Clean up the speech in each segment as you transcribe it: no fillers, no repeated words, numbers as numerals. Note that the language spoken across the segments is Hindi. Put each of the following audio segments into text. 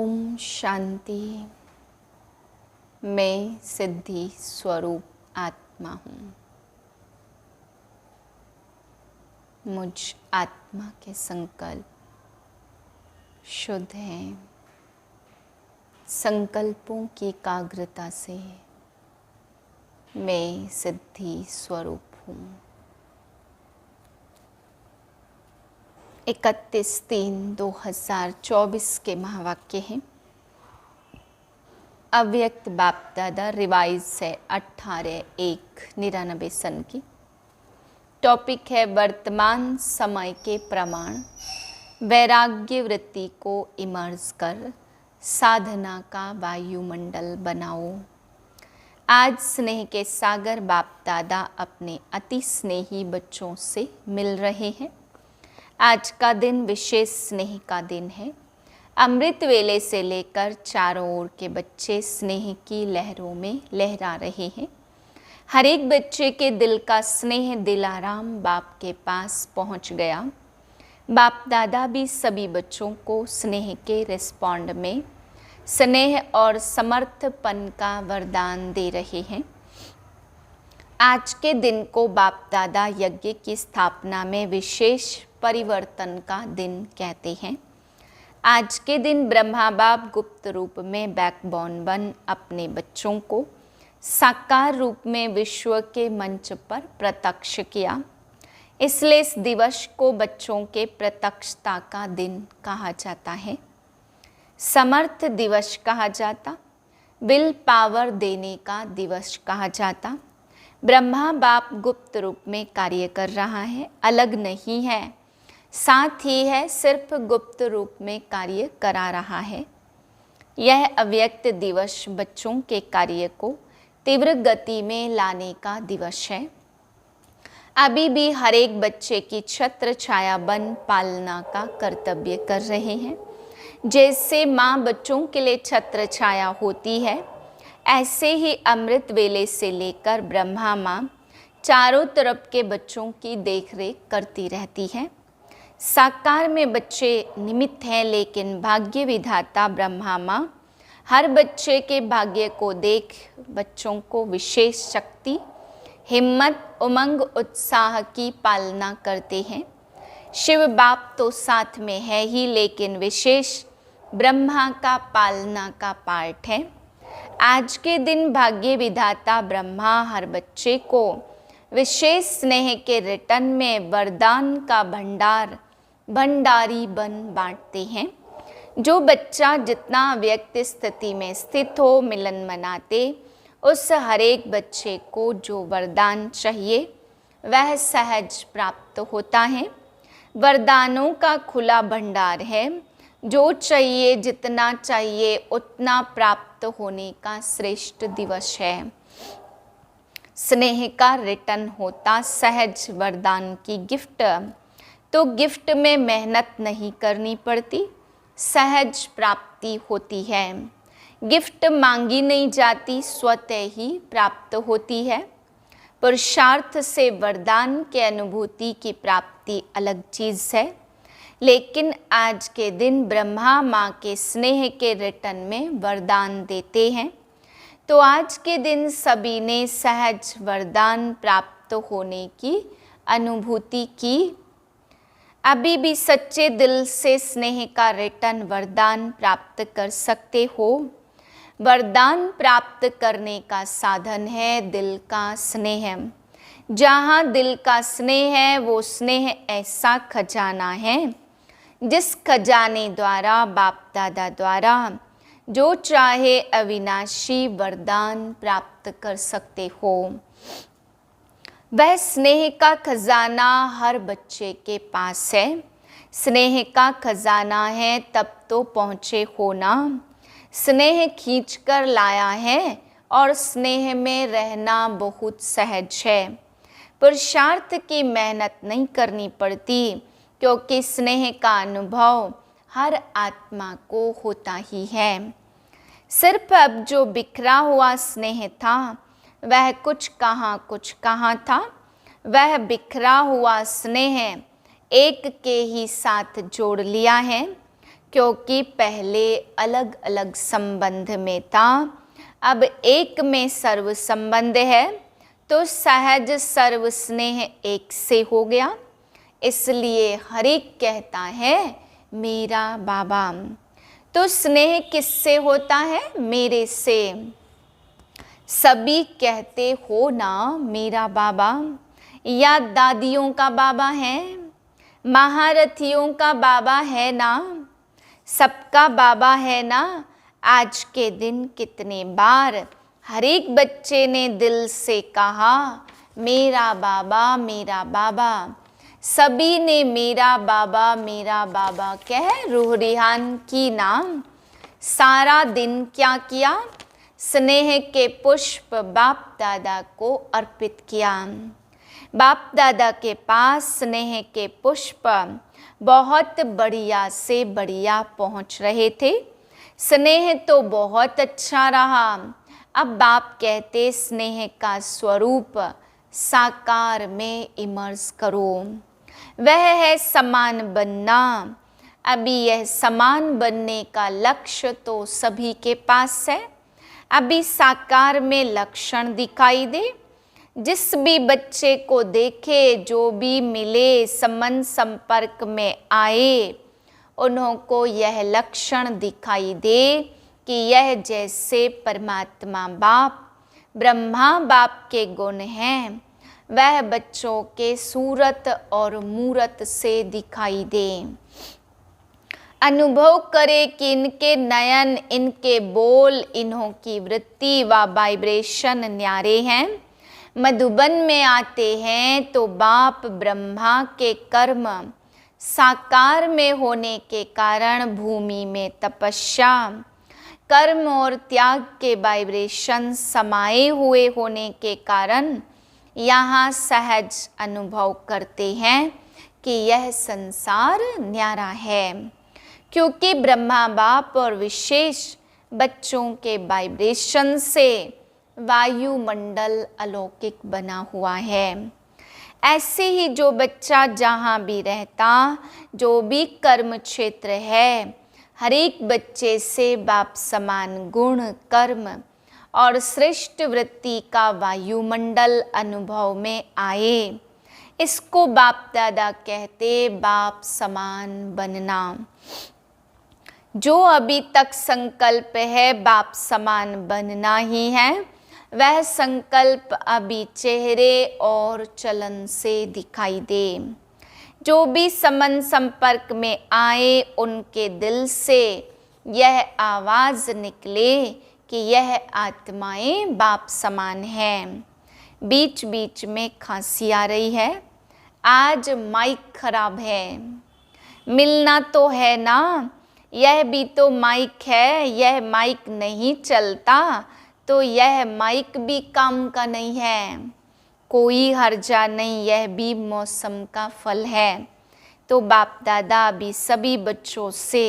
ओम शांति। मैं सिद्धि स्वरूप आत्मा हूँ। मुझ आत्मा के संकल्प शुद्ध हैं। संकल्पों की एकाग्रता से मैं सिद्धि स्वरूप हूँ। 31/3/2024 के महावाक्य हैं। अव्यक्त बाप दादा रिवाइज है 18/1/99 सन की। टॉपिक है वर्तमान समय के प्रमाण। वैराग्य वृत्ति को इमर्ज कर साधना का वायुमंडल बनाओ। आज स्नेह के सागर बाप दादा अपने अति स्नेही बच्चों से मिल रहे हैं। आज का दिन विशेष स्नेह का दिन है। अमृत वेले से लेकर चारों ओर के बच्चे स्नेह की लहरों में लहरा रहे हैं। हर एक बच्चे के दिल का स्नेह दिलाराम बाप के पास पहुंच गया। बाप दादा भी सभी बच्चों को स्नेह के रिस्पॉन्ड में स्नेह और समर्थपन का वरदान दे रहे हैं। आज के दिन को बाप दादा यज्ञ की स्थापना में विशेष परिवर्तन का दिन कहते हैं। आज के दिन ब्रह्मा बाप गुप्त रूप में बैकबोन बन अपने बच्चों को साकार रूप में विश्व के मंच पर प्रत्यक्ष किया। इसलिए इस दिवस को बच्चों के प्रत्यक्षता का दिन कहा जाता है। समर्थ दिवस कहा जाता, विल पावर देने का दिवस कहा जाता। ब्रह्मा बाप गुप्त रूप में कार्य कर रहा है, अलग नहीं है, साथ ही है, सिर्फ गुप्त रूप में कार्य करा रहा है। यह अव्यक्त दिवस बच्चों के कार्य को तीव्र गति में लाने का दिवस है। अभी भी हर एक बच्चे की छत्र छाया बन पालना का कर्तव्य कर रहे हैं। जैसे माँ बच्चों के लिए छत्र छाया होती है, ऐसे ही अमृत वेले से लेकर ब्रह्मा माँ चारों तरफ के बच्चों की देखरेख करती रहती है। साकार में बच्चे निमित्त हैं, लेकिन भाग्य विधाता ब्रह्मा माँ हर बच्चे के भाग्य को देख बच्चों को विशेष शक्ति, हिम्मत, उमंग, उत्साह की पालना करते हैं। शिव बाप तो साथ में है ही, लेकिन विशेष ब्रह्मा का पालना का पार्ट है। आज के दिन भाग्य विधाता ब्रह्मा हर बच्चे को विशेष स्नेह के रिटर्न में वरदान का भंडारी बन बांटते हैं। जो बच्चा जितना व्यक्त स्थिति में स्थित हो मिलन मनाते, उस हर एक बच्चे को जो वरदान चाहिए वह सहज प्राप्त होता है। वरदानों का खुला भंडार है। जो चाहिए, जितना चाहिए उतना प्राप्त होने का श्रेष्ठ दिवस है। स्नेह का रिटर्न होता सहज वरदान की गिफ्ट। तो गिफ्ट में मेहनत नहीं करनी पड़ती, सहज प्राप्ति होती है। गिफ्ट मांगी नहीं जाती, स्वतः ही प्राप्त होती है। पुरुषार्थ से वरदान के अनुभूति की प्राप्ति अलग चीज़ है, लेकिन आज के दिन ब्रह्मा माँ के स्नेह के रिटर्न में वरदान देते हैं। तो आज के दिन सभी ने सहज वरदान प्राप्त होने की अनुभूति की। अभी भी सच्चे दिल से स्नेह का रिटर्न वरदान प्राप्त कर सकते हो। वरदान प्राप्त करने का साधन है दिल का स्नेह। जहाँ दिल का स्नेह है, वो स्नेह ऐसा खजाना है जिस खजाने द्वारा बाप दादा द्वारा जो चाहे अविनाशी वरदान प्राप्त कर सकते हो। वह स्नेह का खजाना हर बच्चे के पास है। स्नेह का खजाना है तब तो पहुँचे हो ना। स्नेह खींच कर लाया है और स्नेह में रहना बहुत सहज है। पुरुषार्थ की मेहनत नहीं करनी पड़ती, क्योंकि स्नेह का अनुभव हर आत्मा को होता ही है। सिर्फ अब जो बिखरा हुआ स्नेह था वह कुछ कहाँ था। वह बिखरा हुआ स्नेह एक के ही साथ जोड़ लिया है, क्योंकि पहले अलग अलग संबंध में था, अब एक में सर्व संबंध है, तो सहज सर्व स्नेह एक से हो गया। इसलिए हर एक कहता है मेरा बाबा। तो स्नेह किससे होता है? मेरे से। सभी कहते हो ना मेरा बाबा, या दादियों का बाबा है, महारथियों का बाबा है ना, सबका बाबा है ना। आज के दिन कितने बार हर एक बच्चे ने दिल से कहा मेरा बाबा मेरा बाबा। सभी ने मेरा बाबा कह रूह रिहान की नाम। सारा दिन क्या किया? स्नेह के पुष्प बाप दादा को अर्पित किया। बाप दादा के पास स्नेह के पुष्प बहुत बढ़िया से बढ़िया पहुंच रहे थे। स्नेह तो बहुत अच्छा रहा। अब बाप कहते स्नेह का स्वरूप साकार में इमर्ज करो। वह है समान बनना। अभी यह समान बनने का लक्ष्य तो सभी के पास है। अभी साकार में लक्षण दिखाई दे। जिस भी बच्चे को देखे, जो भी मिले, संबंध संपर्क में आए, उन्हों को यह लक्षण दिखाई दे कि यह जैसे परमात्मा बाप, ब्रह्मा बाप के गुण हैं, वह बच्चों के सूरत और मूरत से दिखाई दे। अनुभव करे कि इनके नयन, इनके बोल, इन्हों की वृत्ति व वाइब्रेशन न्यारे हैं। मधुबन में आते हैं तो बाप ब्रह्मा के कर्म साकार में होने के कारण भूमि में तपस्या, कर्म और त्याग के वाइब्रेशन समाये हुए होने के कारण यहाँ सहज अनुभव करते हैं कि यह संसार न्यारा है। क्योंकि ब्रह्मा बाप और विशेष बच्चों के वाइब्रेशन से वायुमंडल अलौकिक बना हुआ है। ऐसे ही जो बच्चा जहाँ भी रहता, जो भी कर्म क्षेत्र है, हर एक बच्चे से बाप समान गुण, कर्म और श्रेष्ठ वृत्ति का वायुमंडल अनुभव में आए। इसको बाप दादा कहते बाप समान बनना। जो अभी तक संकल्प है बाप समान बनना ही है, वह संकल्प अभी चेहरे और चलन से दिखाई दे। जो भी संबंध संपर्क में आए, उनके दिल से यह आवाज़ निकले कि यह आत्माएं बाप समान हैं। बीच बीच में खांसी आ रही है। आज माइक खराब है। मिलना तो है ना, यह भी तो माइक है। यह माइक नहीं चलता तो यह माइक भी काम का नहीं है। कोई हर्जा नहीं, यह भी मौसम का फल है। तो बाप दादा भी सभी बच्चों से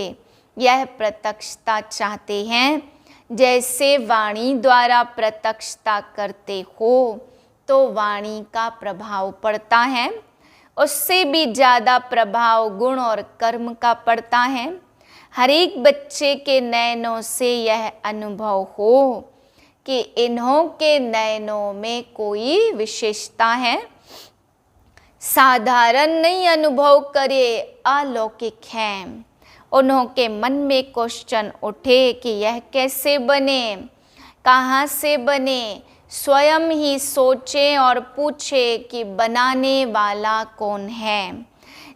यह प्रत्यक्षता चाहते हैं। जैसे वाणी द्वारा प्रत्यक्षता करते हो तो वाणी का प्रभाव पड़ता है, उससे भी ज़्यादा प्रभाव गुण और कर्म का पड़ता है। हर एक बच्चे के नयनों से यह अनुभव हो कि इन्हों के नयनों में कोई विशेषता है। साधारण नहीं अनुभव करे, अलौकिक हैं। उन्हों के मन में क्वेश्चन उठे कि यह कैसे बने, कहाँ से बने। स्वयं ही सोचें और पूछें कि बनाने वाला कौन है।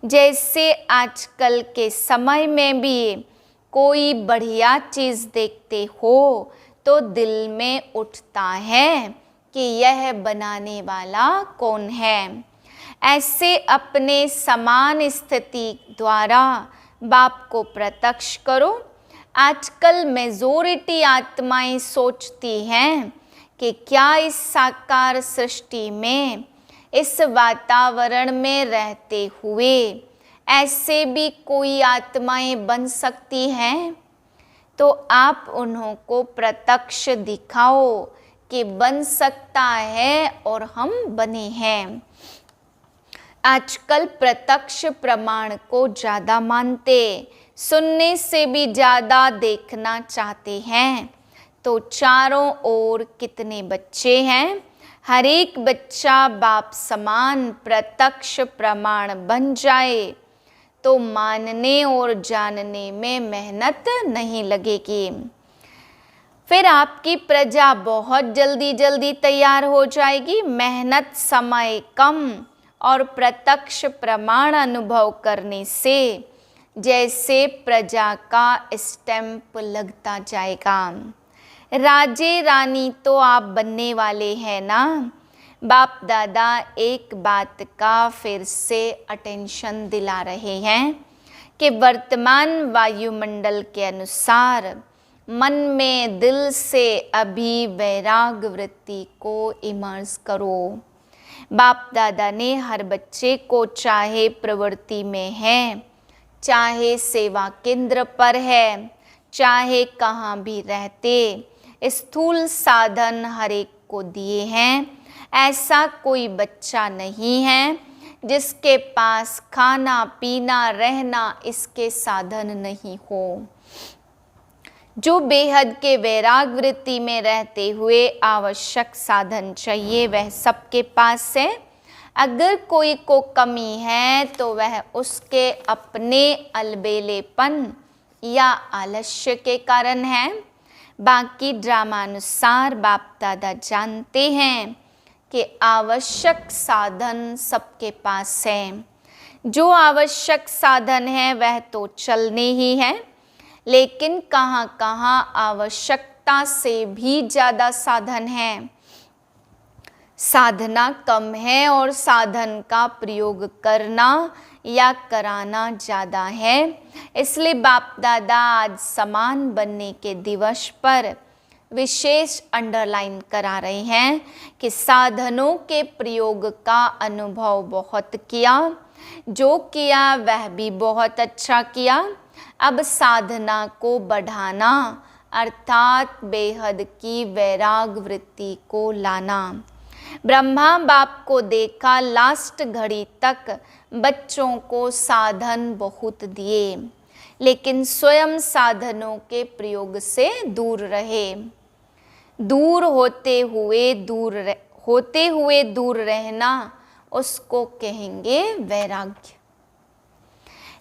जैसे आजकल के समय में भी कोई बढ़िया चीज़ देखते हो तो दिल में उठता है कि यह बनाने वाला कौन है। ऐसे अपने समान स्थिति द्वारा बाप को प्रत्यक्ष करो। आजकल मेजॉरिटी आत्माएं सोचती हैं कि क्या इस साकार सृष्टि में, इस वातावरण में रहते हुए ऐसे भी कोई आत्माएं बन सकती हैं। तो आप उन्हों को प्रत्यक्ष दिखाओ कि बन सकता है और हम बने हैं। आजकल प्रत्यक्ष प्रमाण को ज़्यादा मानते, सुनने से भी ज़्यादा देखना चाहते हैं। तो चारों ओर कितने बच्चे हैं, हर एक बच्चा बाप समान प्रत्यक्ष प्रमाण बन जाए तो मानने और जानने में मेहनत नहीं लगेगी। फिर आपकी प्रजा बहुत जल्दी जल्दी तैयार हो जाएगी। मेहनत, समय कम और प्रत्यक्ष प्रमाण अनुभव करने से जैसे प्रजा का स्टैंप लगता जाएगा। राजे रानी तो आप बनने वाले हैं ना। बाप दादा एक बात का फिर से अटेंशन दिला रहे हैं कि वर्तमान वायुमंडल के अनुसार मन में दिल से अभी वैराग वृत्ति को इमर्स करो। बाप दादा ने हर बच्चे को, चाहे प्रवृत्ति में है, चाहे सेवा केंद्र पर है, चाहे कहाँ भी रहते, स्थूल साधन हर एक को दिए हैं। ऐसा कोई बच्चा नहीं है जिसके पास खाना पीना रहना इसके साधन नहीं हो। जो बेहद के वैराग वृत्ति में रहते हुए आवश्यक साधन चाहिए वह सबके पास है। अगर कोई को कमी है तो वह उसके अपने अलबेलेपन या आलस्य के कारण है। बाकी ड्रामानुसार बाप दादा जानते हैं कि आवश्यक साधन सबके पास है। जो आवश्यक साधन है वह तो चलने ही है, लेकिन कहाँ कहाँ आवश्यकता से भी ज़्यादा साधन है। साधना कम है और साधन का प्रयोग करना या कराना ज़्यादा है। इसलिए बाप दादा आज समान बनने के दिवस पर विशेष अंडरलाइन करा रहे हैं कि साधनों के प्रयोग का अनुभव बहुत किया, जो किया वह भी बहुत अच्छा किया। अब साधना को बढ़ाना अर्थात बेहद की वैराग वृत्ति को लाना। ब्रह्मा बाप को देखा लास्ट घड़ी तक बच्चों को साधन बहुत दिए, लेकिन स्वयं साधनों के प्रयोग से दूर रहे। दूर होते हुए दूर रहना उसको कहेंगे वैराग्य।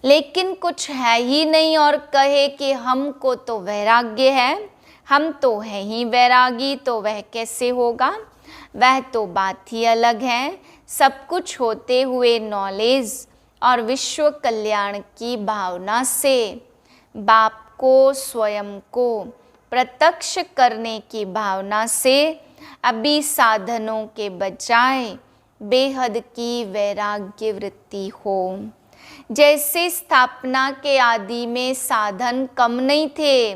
लेकिन कुछ है ही नहीं और कहे कि हमको तो वैराग्य है, हम तो हैं ही वैरागी, तो वह कैसे होगा? वह तो बात ही अलग है। सब कुछ होते हुए नॉलेज और विश्व कल्याण की भावना से बाप को, स्वयं को प्रत्यक्ष करने की भावना से अभी साधनों के बजाय बेहद की वैराग्य वृत्ति हो। जैसे स्थापना के आदि में साधन कम नहीं थे,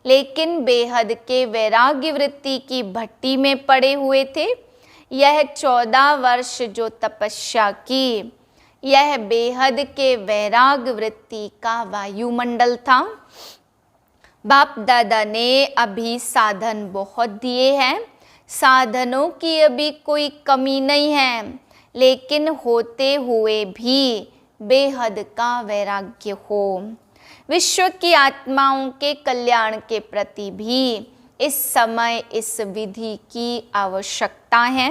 लेकिन बेहद के वैराग्य वृत्ति की भट्टी में पड़े हुए थे। यह 14 वर्ष जो तपस्या की, यह बेहद के वैराग वृत्ति का वायुमंडल था। बाप दादा ने अभी साधन बहुत दिए हैं, साधनों की अभी कोई कमी नहीं है, लेकिन होते हुए भी बेहद का वैराग्य हो। विश्व की आत्माओं के कल्याण के प्रति भी इस समय इस विधि की आवश्यकता है,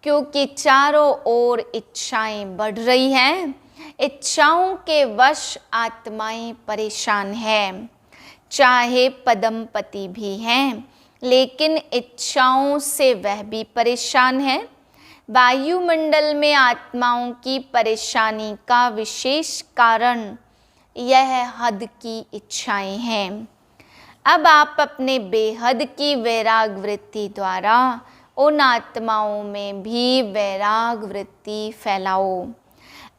क्योंकि चारों ओर इच्छाएं बढ़ रही हैं। इच्छाओं के वश आत्माएं परेशान हैं। चाहे पदमपति भी हैं, लेकिन इच्छाओं से वह भी परेशान है। वायुमंडल में आत्माओं की परेशानी का विशेष कारण यह हद की इच्छाएं हैं। अब आप अपने बेहद की वैराग वृत्ति द्वारा उन आत्माओं में भी वैराग वृत्ति फैलाओ।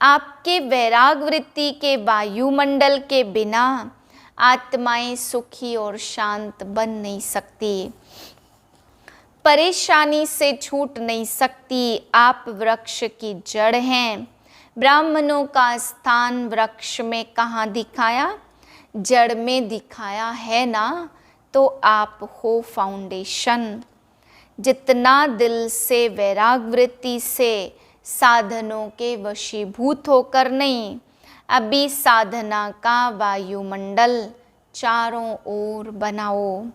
आपके वैराग वृत्ति के वायुमंडल के बिना आत्माएं सुखी और शांत बन नहीं सकती, परेशानी से छूट नहीं सकती। आप वृक्ष की जड़ हैं। ब्राह्मणों का स्थान वृक्ष में कहाँ दिखाया? जड़ में दिखाया है ना। तो आप हो फाउंडेशन। जितना दिल से वैराग वृत्ति से साधनों के वशीभूत होकर नहीं, अभी साधना का वायुमंडल चारों ओर बनाओ।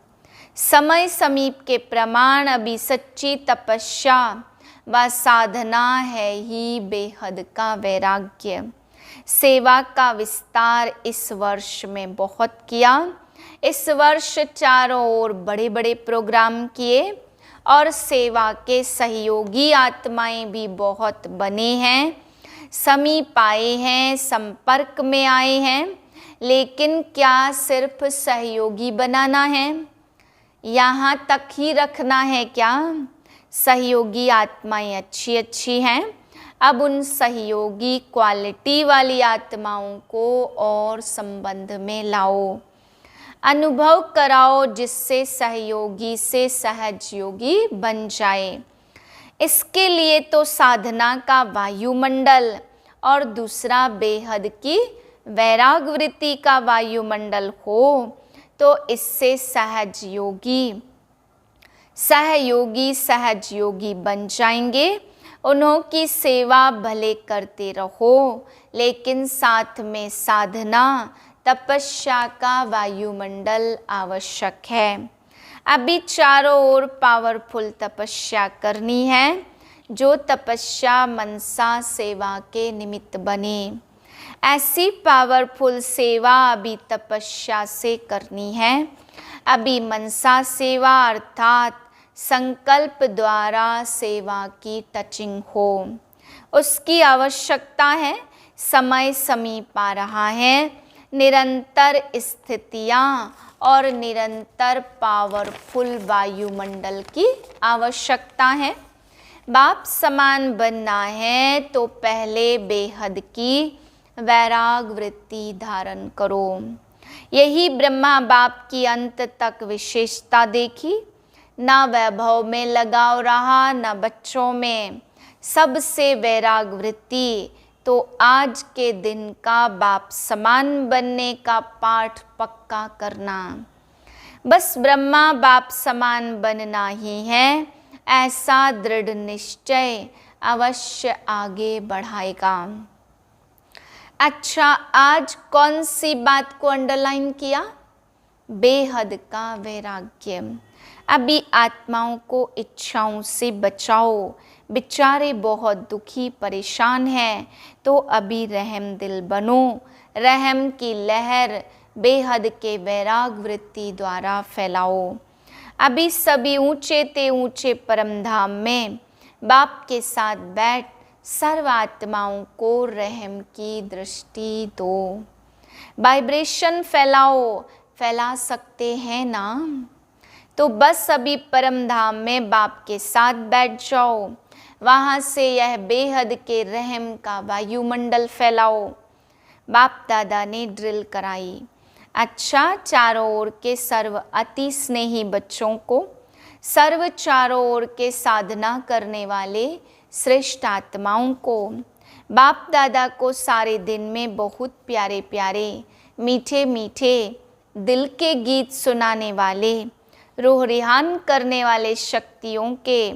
समय समीप के प्रमाण अभी सच्ची तपस्या व साधना है ही बेहद का वैराग्य। सेवा का विस्तार इस वर्ष में बहुत किया। इस वर्ष चारों ओर बड़े बड़े प्रोग्राम किए और सेवा के सहयोगी आत्माएं भी बहुत बने हैं, समीप आए हैं, संपर्क में आए हैं। लेकिन क्या सिर्फ सहयोगी बनाना है, यहाँ तक ही रखना है क्या? सहयोगी आत्माएं अच्छी अच्छी हैं, अब उन सहयोगी क्वालिटी वाली आत्माओं को और संबंध में लाओ, अनुभव कराओ, जिससे सहयोगी से सहजयोगी बन जाए। इसके लिए तो साधना का वायुमंडल और दूसरा बेहद की वैराग वृत्ति का वायुमंडल हो, तो इससे सहजयोगी सहजयोगी बन जाएंगे। उन्हों की सेवा भले करते रहो, लेकिन साथ में साधना तपस्या का वायुमंडल आवश्यक है। अभी चारों ओर पावरफुल तपस्या करनी है, जो तपस्या मनसा सेवा के निमित्त बने। ऐसी पावरफुल सेवा अभी तपस्या से करनी है। अभी मनसा सेवा अर्थात संकल्प द्वारा सेवा की टचिंग हो, उसकी आवश्यकता है। समय समीप आ रहा है, निरंतर स्थितियाँ और निरंतर पावरफुल वायुमंडल की आवश्यकता है। बाप समान बनना है तो पहले बेहद की वैराग वृत्ति धारण करो। यही ब्रह्मा बाप की अंत तक विशेषता देखी। ना वैभव में लगाव रहा, ना बच्चों में, सबसे वैराग वृत्ति। तो आज के दिन का बाप समान बनने का पाठ पक्का करना। बस ब्रह्मा बाप समान बनना ही है, ऐसा दृढ़ निश्चय अवश्य आगे बढ़ाएगा। अच्छा, आज कौन सी बात को अंडरलाइन किया? बेहद का वैराग्य। अभी आत्माओं को इच्छाओं से बचाओ, बेचारे बहुत दुखी परेशान हैं, तो अभी रहम दिल बनो। रहम की लहर बेहद के वैराग वृत्ति द्वारा फैलाओ। अभी सभी ऊंचे ते ऊंचे परमधाम में बाप के साथ बैठ सर्व आत्माओं को रहम की दृष्टि दो। वाइब्रेशन फैलाओ, फैला सकते हैं ना? तो बस अभी परमधाम में बाप के साथ बैठ जाओ, वहाँ से यह बेहद के रहम का वायुमंडल फैलाओ। बाप दादा ने ड्रिल कराई। अच्छा, चारों ओर के सर्व अति स्नेही बच्चों को, सर्व चारों ओर के साधना करने वाले श्रेष्ठ आत्माओं को, बाप दादा को सारे दिन में बहुत प्यारे प्यारे मीठे मीठे दिल के गीत सुनाने वाले, रूह रिहान करने वाले शक्तियों के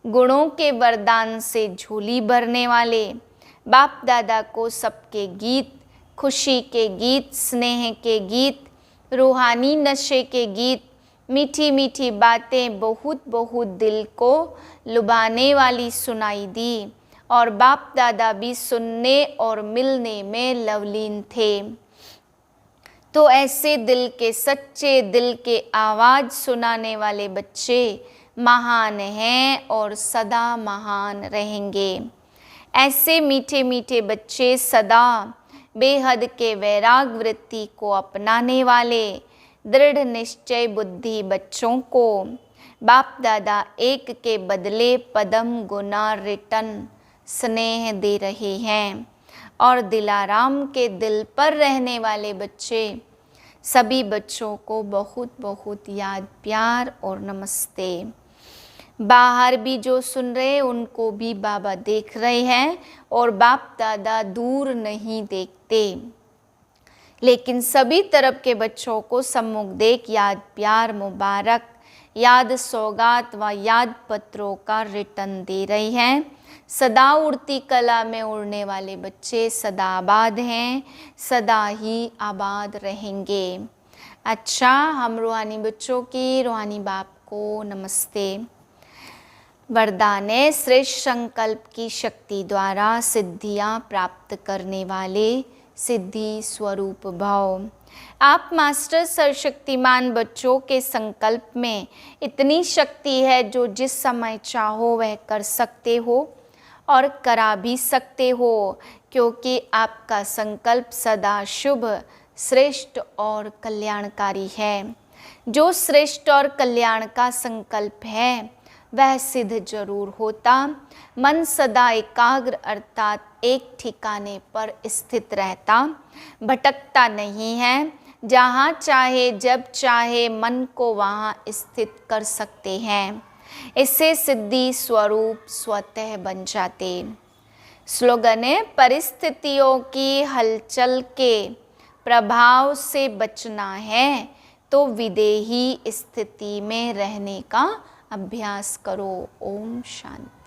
गुणों के वरदान से झोली भरने वाले बाप दादा को सबके गीत, खुशी के गीत, स्नेह के गीत, रूहानी नशे के गीत, मीठी मीठी बातें बहुत बहुत दिल को लुभाने वाली सुनाई दी। और बाप दादा भी सुनने और मिलने में लवलीन थे। तो ऐसे दिल के, सच्चे दिल के आवाज़ सुनाने वाले बच्चे महान हैं और सदा महान रहेंगे। ऐसे मीठे मीठे बच्चे सदा बेहद के वैराग वृत्ति को अपनाने वाले दृढ़ निश्चय बुद्धि बच्चों को बाप दादा एक के बदले पदम गुना रिटर्न स्नेह दे रहे हैं। और दिलाराम के दिल पर रहने वाले बच्चे, सभी बच्चों को बहुत बहुत याद, प्यार और नमस्ते। बाहर भी जो सुन रहे उनको भी बाबा देख रहे हैं और बाप दादा दूर नहीं देखते, लेकिन सभी तरफ के बच्चों को सम्मुख देख याद, प्यार, मुबारक, याद, सौगात व याद पत्रों का रिटर्न दे रही हैं। सदा उड़ती कला में उड़ने वाले बच्चे सदा आबाद हैं, सदा ही आबाद रहेंगे। अच्छा, हम रूहानी बच्चों की रूहानी बाप को नमस्ते। वरदान है, श्रेष्ठ संकल्प की शक्ति द्वारा सिद्धियां प्राप्त करने वाले सिद्धि स्वरूप भव। आप मास्टर सर्वशक्तिमान बच्चों के संकल्प में इतनी शक्ति है जो जिस समय चाहो वह कर सकते हो और करा भी सकते हो, क्योंकि आपका संकल्प सदा शुभ, श्रेष्ठ और कल्याणकारी है। जो श्रेष्ठ और कल्याण का संकल्प है वह सिद्ध जरूर होता। मन सदा एकाग्र अर्थात एक ठिकाने पर स्थित रहता, भटकता नहीं है। जहाँ चाहे जब चाहे मन को वहाँ स्थित कर सकते हैं। इससे सिद्धि स्वरूप स्वतः बन जाते। स्लोगन है, परिस्थितियों की हलचल के प्रभाव से बचना है तो विदेही स्थिति में रहने का अभ्यास करो। ओम शांति।